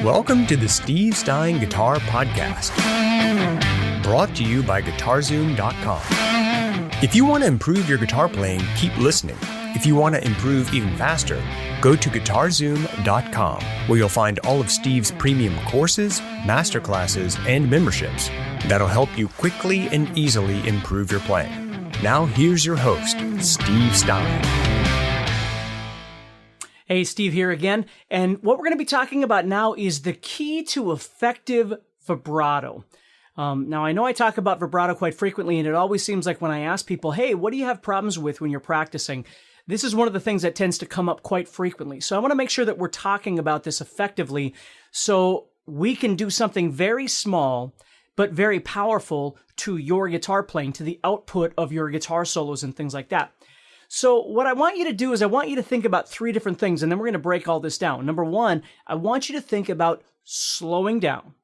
Welcome to the Steve Stein Guitar Podcast, brought to you by GuitarZoom.com. If you want to improve your guitar playing, keep listening. If you want to improve even faster, go to GuitarZoom.com, where you'll find all of Steve's premium courses, masterclasses, and memberships that'll help you quickly and easily improve your playing. Now here's your host, Steve Stein. Hey, Steve here again, and what we're going to be talking about now is the key to effective vibrato. Now, I know I talk about vibrato quite frequently, and it always seems like when I ask people, hey, what do you have problems with when you're practicing? This is one of the things that tends to come up quite frequently. So I want to make sure that we're talking about this effectively so we can do something very small but very powerful to your guitar playing, to the output of your guitar solos and things like that. So what I want you to do is I want you to think about three different things, and then we're going to break all this down. Number one, I want you to think about slowing down.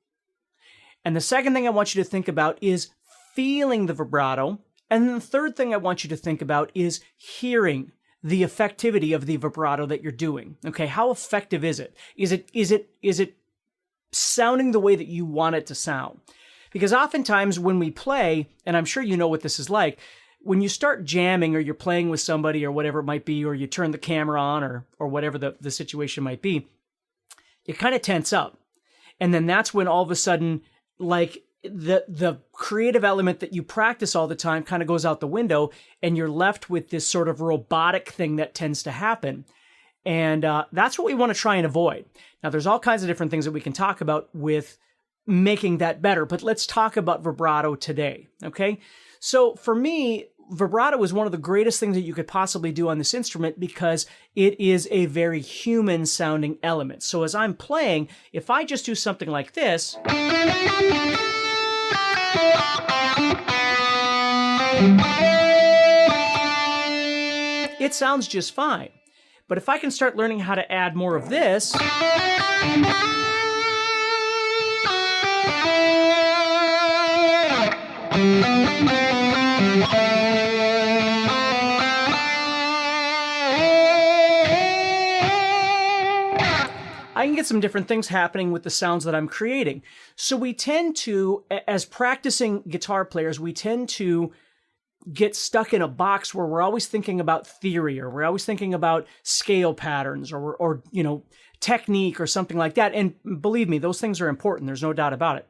And the second thing I want you to think about is feeling the vibrato. And then the third thing I want you to think about is hearing the effectivity of the vibrato that you're doing. Okay, how effective is it? Is it sounding the way that you want it to sound? Because oftentimes when we play, and I'm sure you know what this is like, when you start jamming or you're playing with somebody or whatever it might be, or you turn the camera on or whatever the situation might be, you kind of tense up. And then that's when all of a sudden, like the creative element that you practice all the time kind of goes out the window, and you're left with this sort of robotic thing that tends to happen. And that's what we want to try and avoid. Now, there's all kinds of different things that we can talk about with making that better, but let's talk about vibrato today, okay? So for me, vibrato is one of the greatest things that you could possibly do on this instrument because it is a very human sounding element. So as I'm playing, if I just do something like this, it sounds just fine. But if I can start learning how to add more of this, I can get some different things happening with the sounds that I'm creating. So we tend to, as practicing guitar players, we tend to get stuck in a box where we're always thinking about theory, or we're always thinking about scale patterns or you know, technique or something like that. And believe me, those things are important. There's no doubt about it.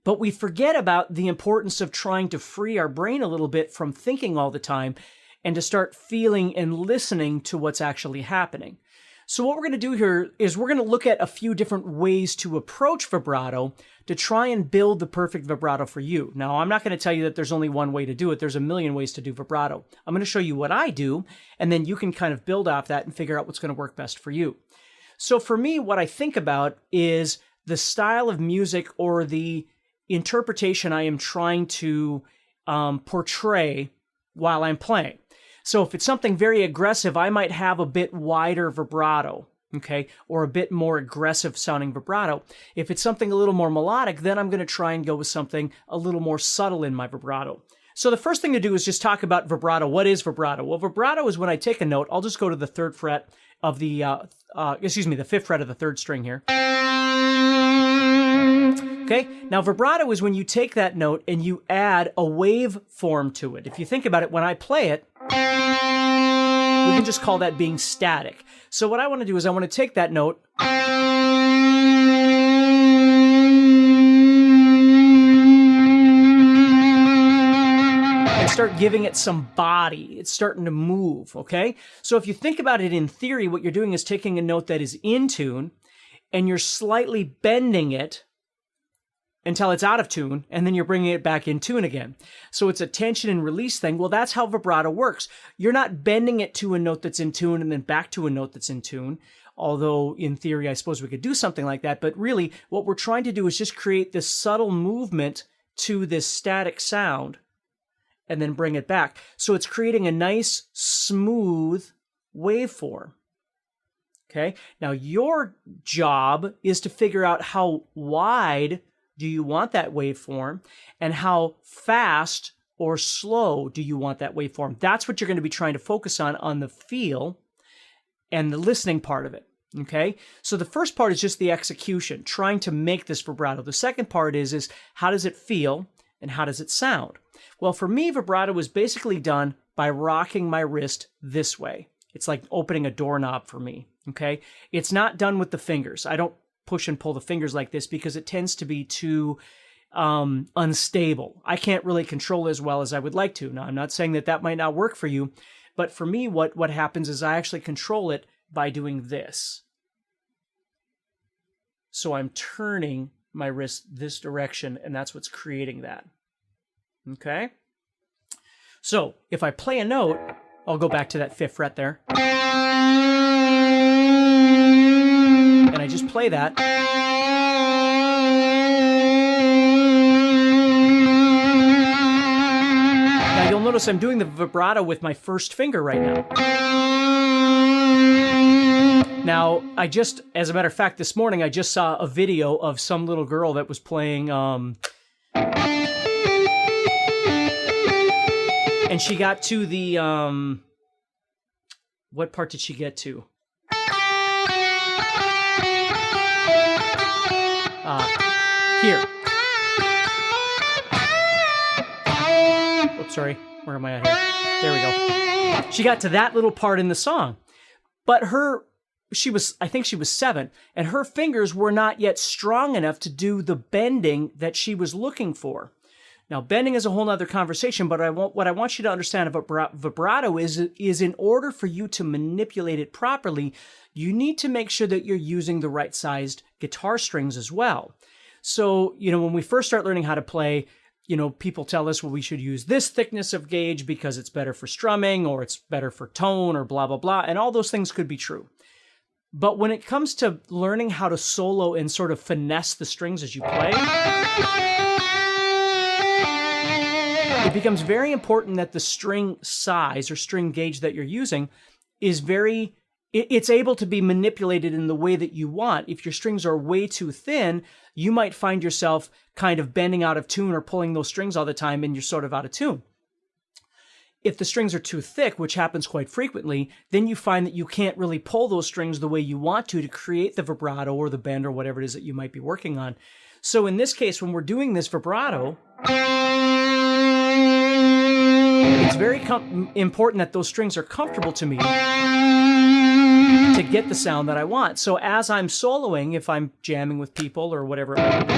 But we forget about the importance of trying to free our brain a little bit from thinking all the time and to start feeling and listening to what's actually happening. So what we're going to do here is we're going to look at a few different ways to approach vibrato to try and build the perfect vibrato for you. Now, I'm not going to tell you that there's only one way to do it. There's a million ways to do vibrato. I'm going to show you what I do, and then you can kind of build off that and figure out what's going to work best for you. So for me, what I think about is the style of music or the interpretation I am trying to portray while I'm playing. So if it's something very aggressive, I might have a bit wider vibrato, okay, or a bit more aggressive sounding vibrato. If it's something a little more melodic, then I'm going to try and go with something a little more subtle in my vibrato. So the first thing to do is just talk about vibrato. What is vibrato? Well, vibrato is when I take a note. I'll just go to the third fret of the, the fifth fret of the third string here. Okay, now vibrato is when you take that note and you add a wave form to it. If you think about it, when I play it, we can just call that being static. So what I want to do is I want to take that note and start giving it some body. It's starting to move, okay? So if you think about it in theory, what you're doing is taking a note that is in tune and you're slightly bending it until it's out of tune, and then you're bringing it back in tune again. So it's a tension and release thing. Well, that's how vibrato works. You're not bending it to a note that's in tune and then back to a note that's in tune, although in theory, I suppose we could do something like that. But really, what we're trying to do is just create this subtle movement to this static sound and then bring it back. So it's creating a nice, smooth waveform. Okay? Now, your job is to figure out how wide do you want that waveform, and how fast or slow do you want that waveform? That's what you're going to be trying to focus on the feel and the listening part of it. Okay, so the first part is just the execution, trying to make this vibrato. The second part is how does it feel and how does it sound? Well, for me, vibrato is basically done by rocking my wrist this way. It's like opening a doorknob for me, okay? It's not done with the fingers. I don't push and pull the fingers like this because it tends to be too unstable. I can't really control it as well as I would like to. Now, I'm not saying that that might not work for you, but for me, what happens is I actually control it by doing this. So I'm turning my wrist this direction, and that's what's creating that. Okay? So if I play a note, I'll go back to that 5th fret there. And I just play that. Now you'll notice I'm doing the vibrato with my first finger right now. Now, as a matter of fact, this morning I just saw a video of some little girl that was playing, and she got to the, what part did she get to? Here. Oops, sorry. Where am I at here? There we go. She got to that little part in the song. But I think she was 7, and her fingers were not yet strong enough to do the bending that she was looking for. Now, bending is a whole other conversation, but what I want you to understand about vibrato is in order for you to manipulate it properly, you need to make sure that you're using the right sized guitar strings as well. So, when we first start learning how to play, people tell us, well, we should use this thickness of gauge because it's better for strumming or it's better for tone or blah, blah, blah. And all those things could be true. But when it comes to learning how to solo and sort of finesse the strings as you play, it becomes very important that the string size or string gauge that you're using is it's able to be manipulated in the way that you want. If your strings are way too thin, you might find yourself kind of bending out of tune or pulling those strings all the time and you're sort of out of tune. If the strings are too thick, which happens quite frequently, then you find that you can't really pull those strings the way you want to create the vibrato or the bend or whatever it is that you might be working on. So in this case, when we're doing this vibrato, it's very important that those strings are comfortable to me to get the sound that I want. So as I'm soloing, if I'm jamming with people or whatever it might be,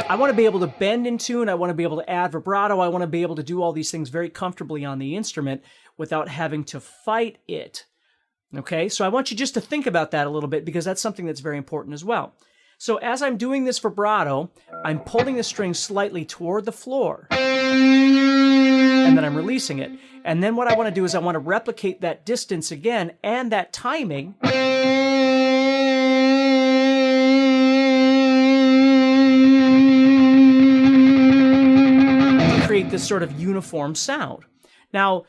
I want to be able to bend in tune. I want to be able to add vibrato. I want to be able to do all these things very comfortably on the instrument without having to fight it. Okay, so I want you just to think about that a little bit because that's something that's very important as well. So as I'm doing this vibrato, I'm pulling the string slightly toward the floor. And then I'm releasing it. And then what I want to do is I want to replicate that distance again and that timing. To create this sort of uniform sound. Now,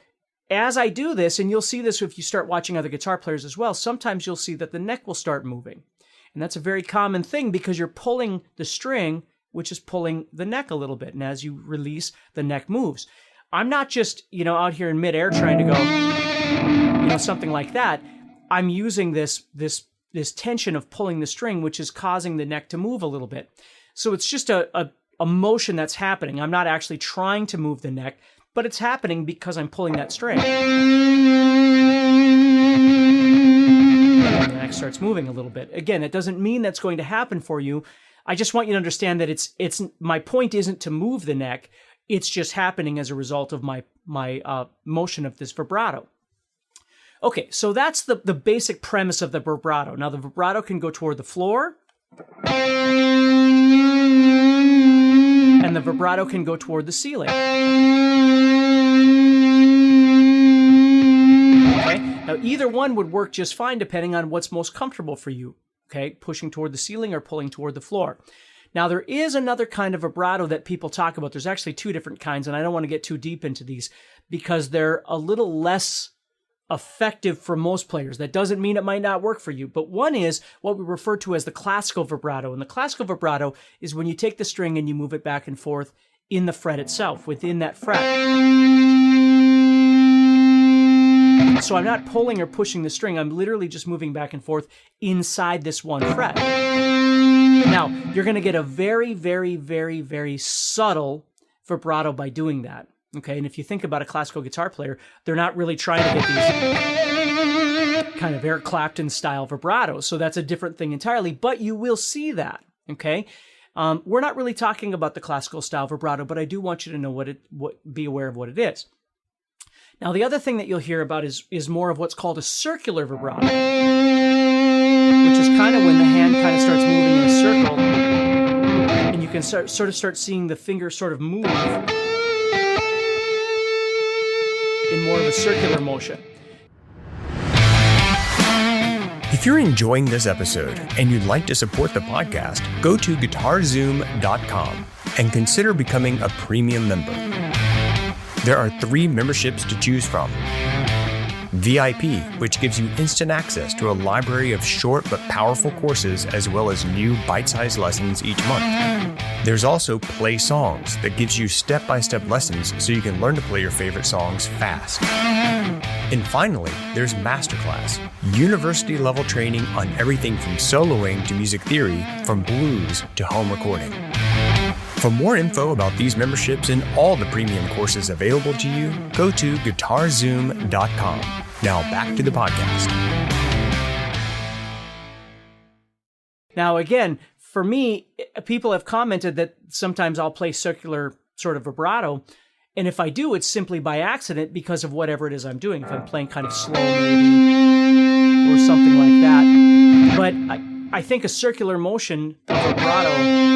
as I do this, and you'll see this if you start watching other guitar players as well, sometimes you'll see that the neck will start moving. And that's a very common thing because you're pulling the string, which is pulling the neck a little bit. And as you release, the neck moves. I'm not just, out here in midair trying to go, something like that. I'm using this tension of pulling the string, which is causing the neck to move a little bit. So it's just a motion that's happening. I'm not actually trying to move the neck, but it's happening because I'm pulling that string. And the neck starts moving a little bit. Again, it doesn't mean that's going to happen for you. I just want you to understand that it's my point isn't to move the neck. It's just happening as a result of my motion of this vibrato. Okay, so that's the basic premise of the vibrato. Now, the vibrato can go toward the floor, and the vibrato can go toward the ceiling. Okay, now either one would work just fine depending on what's most comfortable for you. Okay, pushing toward the ceiling or pulling toward the floor. Now, there is another kind of vibrato that people talk about. There's actually 2 different kinds, and I don't want to get too deep into these because they're a little less effective for most players. That doesn't mean it might not work for you, but one is what we refer to as the classical vibrato. And the classical vibrato is when you take the string and you move it back and forth in the fret itself, within that fret. So I'm not pulling or pushing the string. I'm literally just moving back and forth inside this one fret. Now, you're going to get a very, very, very, very subtle vibrato by doing that. Okay, and if you think about a classical guitar player, they're not really trying to get these kind of Eric Clapton style vibratos. So that's a different thing entirely, but you will see that. Okay, we're not really talking about the classical style vibrato, but I do want you to know be aware of what it is. Now, the other thing that you'll hear about is more of what's called a circular vibrato, which is kind of when the hand kind of starts moving in a circle, and you can start seeing the finger sort of move in more of a circular motion. If you're enjoying this episode and you'd like to support the podcast, go to GuitarZoom.com and consider becoming a premium member. There are 3 memberships to choose from. VIP, which gives you instant access to a library of short but powerful courses as well as new bite-sized lessons each month. There's also Play Songs that gives you step-by-step lessons so you can learn to play your favorite songs fast. And finally, there's Masterclass, university-level training on everything from soloing to music theory, from blues to home recording. For more info about these memberships and all the premium courses available to you, go to GuitarZoom.com. Now back to the podcast. Now again, for me, people have commented that sometimes I'll play circular sort of vibrato, and if I do, it's simply by accident because of whatever it is I'm doing. If I'm playing kind of slow maybe, or something like that. But I think a circular motion of vibrato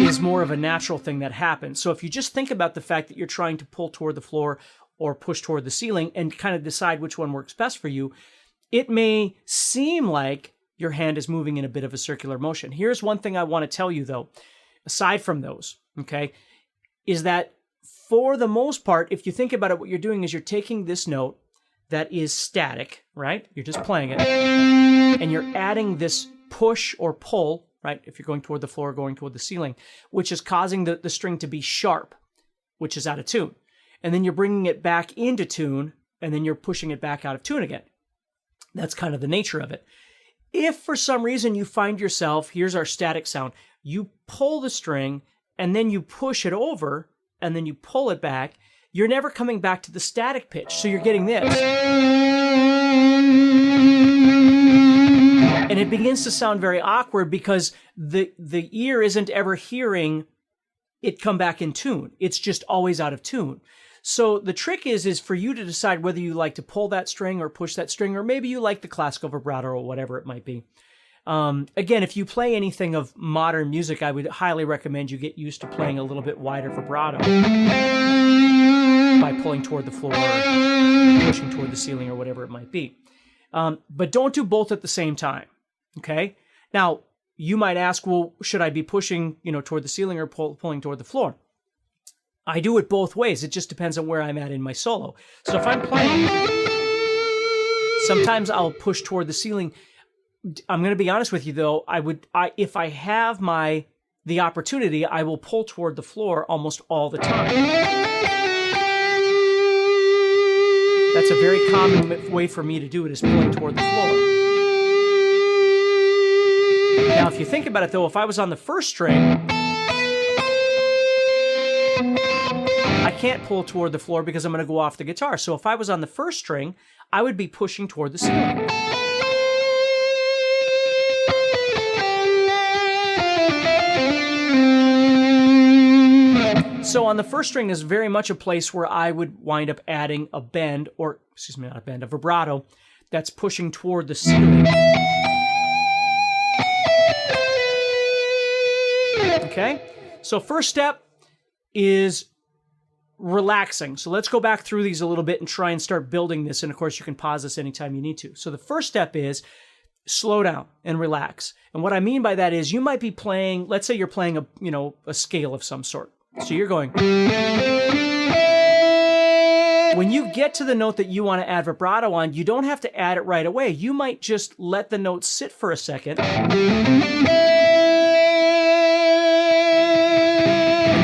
is more of a natural thing that happens. So if you just think about the fact that you're trying to pull toward the floor or push toward the ceiling and kind of decide which one works best for you, it may seem like your hand is moving in a bit of a circular motion. Here's one thing I want to tell you though, aside from those, okay, is that for the most part, if you think about it, what you're doing is you're taking this note that is static, right? You're just playing it, and you're adding this push or pull, right? If you're going toward the floor or going toward the ceiling, which is causing the string to be sharp, which is out of tune. And then you're bringing it back into tune, and then you're pushing it back out of tune again. That's kind of the nature of it. If for some reason you find yourself, here's our static sound, you pull the string, and then you push it over, and then you pull it back, you're never coming back to the static pitch. So you're getting this. And it begins to sound very awkward because the ear isn't ever hearing it come back in tune. It's just always out of tune. So the trick is for you to decide whether you like to pull that string or push that string, or maybe you like the classical vibrato or whatever it might be. Again, if you play anything of modern music, I would highly recommend you get used to playing a little bit wider vibrato by pulling toward the floor, or pushing toward the ceiling, or whatever it might be. But don't do both at the same time. Okay. Now you might ask, well, should I be pushing, toward the ceiling or pulling toward the floor? I do it both ways. It just depends on where I'm at in my solo. So if I'm playing, sometimes I'll push toward the ceiling. I'm going to be honest with you though. If I have the opportunity, I will pull toward the floor almost all the time. That's a very common way for me to do it, is pulling toward the floor. Now, if you think about it though, if I was on the first string, I can't pull toward the floor because I'm going to go off the guitar. So if I was on the first string, I would be pushing toward the ceiling. So on the first string is very much a place where I would wind up adding a bend, a vibrato that's pushing toward the ceiling. Okay? So first step is relaxing. So let's go back through these a little bit and try and start building this. And of course, you can pause this anytime you need to. So the first step is slow down and relax. And what I mean by that is you might be playing, let's say you're playing a scale of some sort. So you're going. When you get to the note that you want to add vibrato on, you don't have to add it right away. You might just let the note sit for a second. And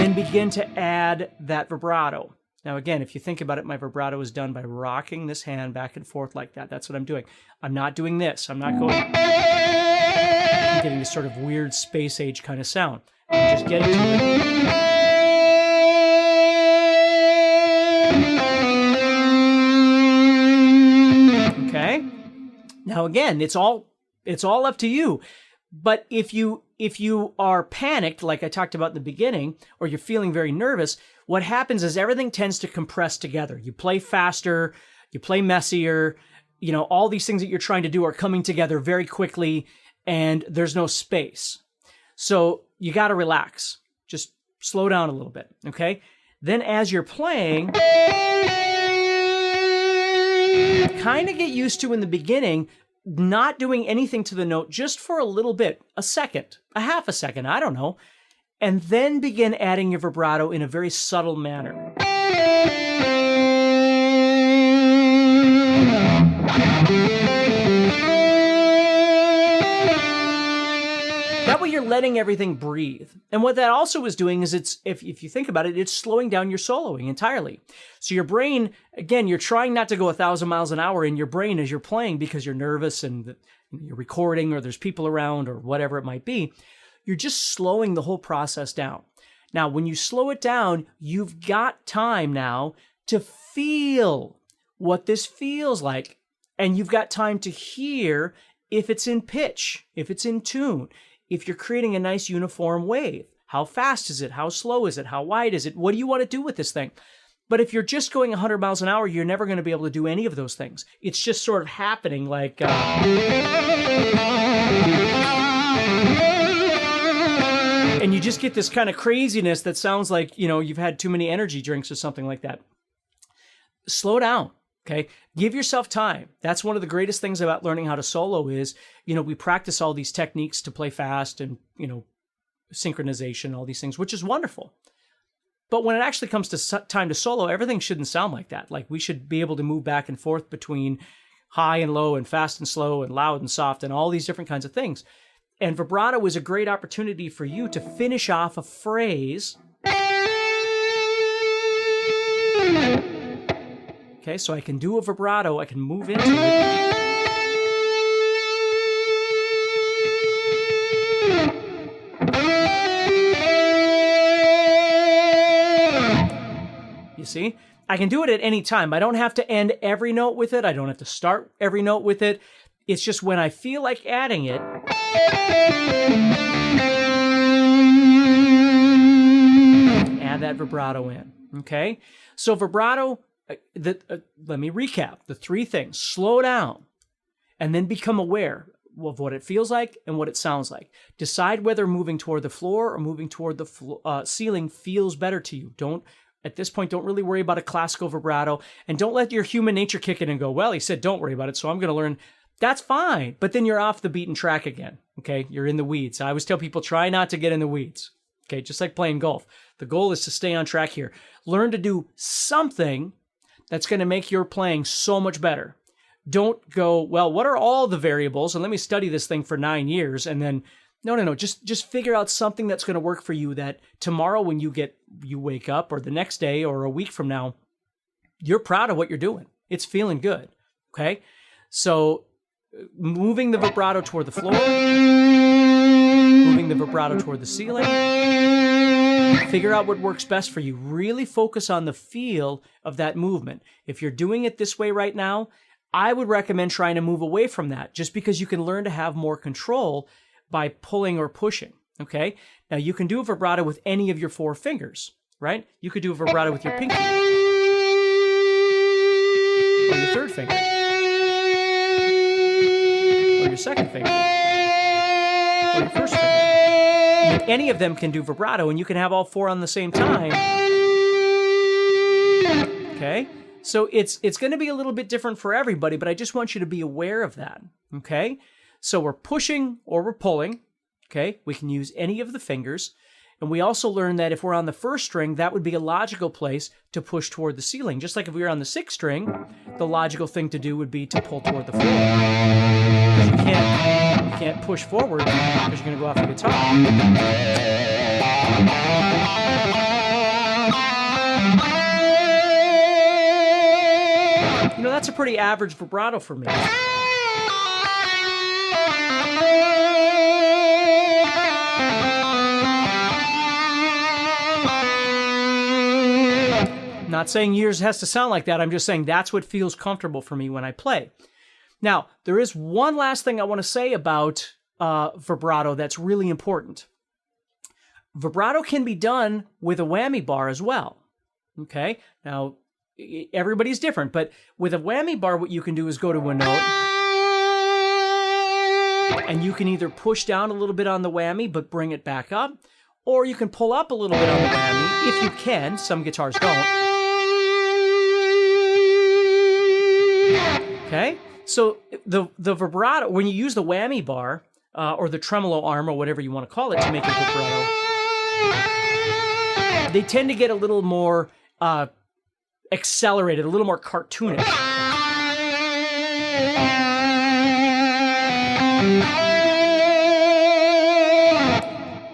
then begin to add that vibrato. Now, again, if you think about it, my vibrato is done by rocking this hand back and forth like that. That's what I'm doing. I'm not doing this. I'm not going... I'm getting this sort of weird space age kind of sound. I'm just getting to it. Okay? Now, again, it's all up to you. But if you are panicked, like I talked about in the beginning, or you're feeling very nervous, what happens is everything tends to compress together. You play faster, you play messier, all these things that you're trying to do are coming together very quickly, and there's no space. So you got to relax. Just slow down a little bit, okay? Then as you're playing, kind of get used to in the beginning not doing anything to the note just for a little bit, a second, a half a second, I don't know, and then begin adding your vibrato in a very subtle manner. That way you're letting everything breathe. And what that also is doing is if you think about it, it's slowing down your soloing entirely. So your brain, again, you're trying not to go 1,000 miles an hour in your brain as you're playing because you're nervous and you're recording or there's people around or whatever it might be. You're just slowing the whole process down. Now, when you slow it down, you've got time now to feel what this feels like. And you've got time to hear if it's in pitch, if it's in tune, if you're creating a nice uniform wave. How fast is it? How slow is it? How wide is it? What do you want to do with this thing? But if you're just going 100 miles an hour, you're never going to be able to do any of those things. It's just sort of happening like... and you just get this kind of craziness that sounds like, you've had too many energy drinks or something like that. Slow down. Okay, give yourself time. That's one of the greatest things about learning how to solo is, we practice all these techniques to play fast and, synchronization, all these things, which is wonderful. But when it actually comes to time to solo, everything shouldn't sound like that. Like we should be able to move back and forth between high and low and fast and slow and loud and soft and all these different kinds of things. And vibrato is a great opportunity for you to finish off a phrase. Okay, so I can do a vibrato, I can move into it. You see? I can do it at any time. I don't have to end every note with it. I don't have to start every note with it. It's just when I feel like adding it, add that vibrato in, okay? So vibrato... let me recap the three things. Slow down and then become aware of what it feels like and what it sounds like. Decide whether moving toward the floor or moving toward the ceiling feels better to you. At this point, don't really worry about a classical vibrato and don't let your human nature kick in and go, well, he said don't worry about it, so I'm going to learn. That's fine, but then you're off the beaten track again, okay? You're in the weeds. I always tell people, try not to get in the weeds, okay? Just like playing golf. The goal is to stay on track here. Learn to do something that's going to make your playing so much better. Don't go, well, what are all the variables? And let me study this thing for 9 years. And then, no. Just figure out something that's going to work for you that tomorrow when you wake up or the next day or a week from now, you're proud of what you're doing. It's feeling good. Okay. So moving the vibrato toward the floor, moving the vibrato toward the ceiling, figure out what works best for you. Really focus on the feel of that movement. If you're doing it this way right now, I would recommend trying to move away from that just because you can learn to have more control by pulling or pushing, okay? Now, you can do a vibrato with any of your 4 fingers, right? You could do a vibrato with your pinky or your 3rd finger or your 2nd finger or your 1st finger. Any of them can do vibrato, and you can have all 4 on the same time. Okay? So it's going to be a little bit different for everybody, but I just want you to be aware of that. Okay? So we're pushing or we're pulling. Okay? We can use any of the fingers. And we also learned that if we're on the 1st string, that would be a logical place to push toward the ceiling. Just like if we were on the 6th string, the logical thing to do would be to pull toward the floor. Because you can't push forward because you're going to go off the guitar. That's a pretty average vibrato for me. Not saying yours has to sound like that. I'm just saying that's what feels comfortable for me when I play. Now, there is one last thing I want to say about vibrato that's really important. Vibrato can be done with a whammy bar as well. Okay? Now, everybody's different, but with a whammy bar, what you can do is go to a note, and you can either push down a little bit on the whammy, but bring it back up, or you can pull up a little bit on the whammy, if you can. Some guitars don't. Okay? So the vibrato, when you use the whammy bar, or the tremolo arm, or whatever you want to call it to make a vibrato, they tend to get a little more accelerated, a little more cartoonish.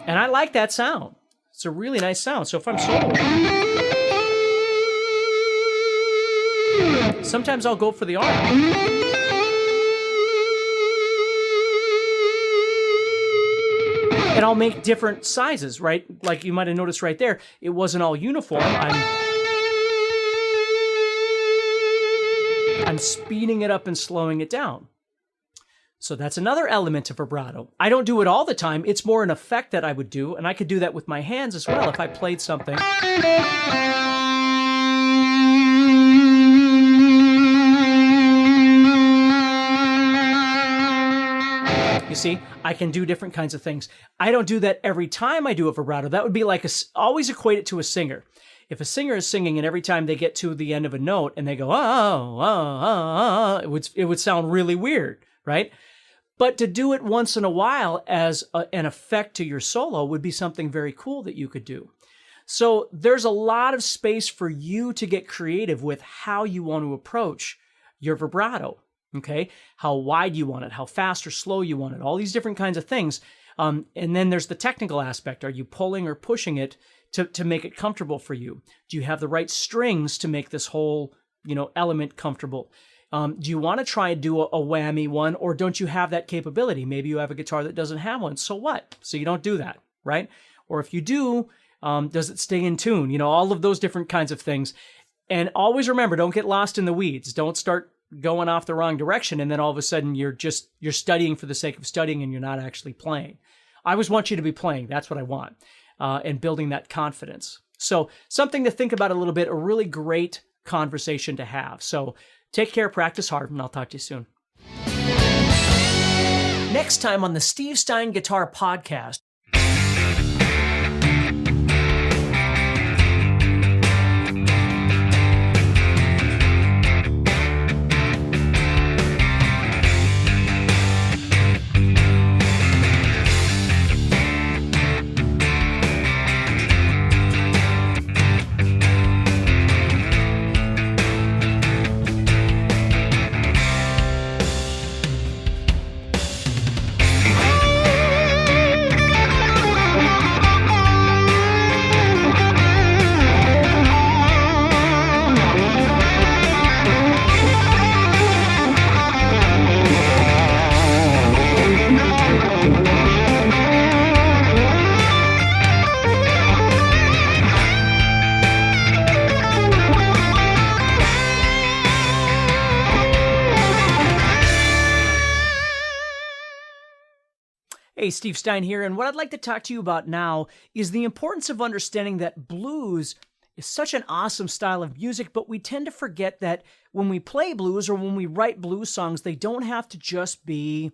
And I like that sound. It's a really nice sound. So if I'm soloing, sometimes I'll go for the arm. And I'll make different sizes, right? Like you might have noticed right there, it wasn't all uniform. I'm speeding it up and slowing it down. So that's another element of vibrato. I don't do it all the time. It's more an effect that I would do, and I could do that with my hands as well if I played something. You see, I can do different kinds of things. I don't do that every time I do a vibrato. That would be like always equate it to a singer. If a singer is singing and every time they get to the end of a note and they go, it would sound really weird, right? But to do it once in a while as an effect to your solo would be something very cool that you could do. So there's a lot of space for you to get creative with how you want to approach your vibrato. Okay, how wide you want it, how fast or slow you want it, all these different kinds of things. And then there's the technical aspect. Are you pulling or pushing it to make it comfortable for you? Do you have the right strings to make this whole, element comfortable? Do you want to try and do a whammy one, or don't you have that capability? Maybe you have a guitar that doesn't have one. So what? So you don't do that, right? Or if you do, does it stay in tune? All of those different kinds of things. And always remember, don't get lost in the weeds. Don't start going off the wrong direction, and then all of a sudden you're studying for the sake of studying and you're not actually playing. I always want you to be playing. That's what I want. And building that confidence. So something to think about a little bit, a really great conversation to have. So take care, practice hard, and I'll talk to you soon. Next time on the Steve Stein Guitar Podcast. Hey, Steve Stein here, and what I'd like to talk to you about now is the importance of understanding that blues is such an awesome style of music, but we tend to forget that when we play blues or when we write blues songs, they don't have to just be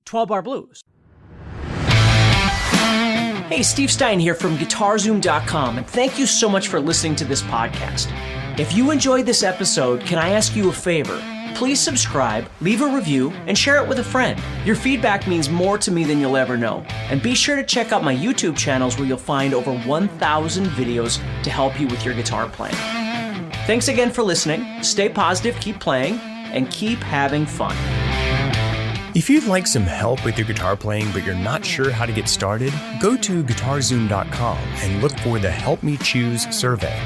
12-bar blues. Hey, Steve Stein here from GuitarZoom.com, and thank you so much for listening to this podcast. If you enjoyed this episode, can I ask you a favor? Please subscribe, leave a review, and share it with a friend. Your feedback means more to me than you'll ever know. And be sure to check out my YouTube channels where you'll find over 1,000 videos to help you with your guitar playing. Thanks again for listening. Stay positive, keep playing, and keep having fun. If you'd like some help with your guitar playing but you're not sure how to get started, go to GuitarZoom.com and look for the Help Me Choose survey.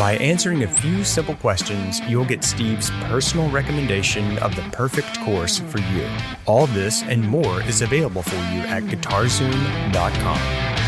By answering a few simple questions, you'll get Steve's personal recommendation of the perfect course for you. All this and more is available for you at GuitarZoom.com.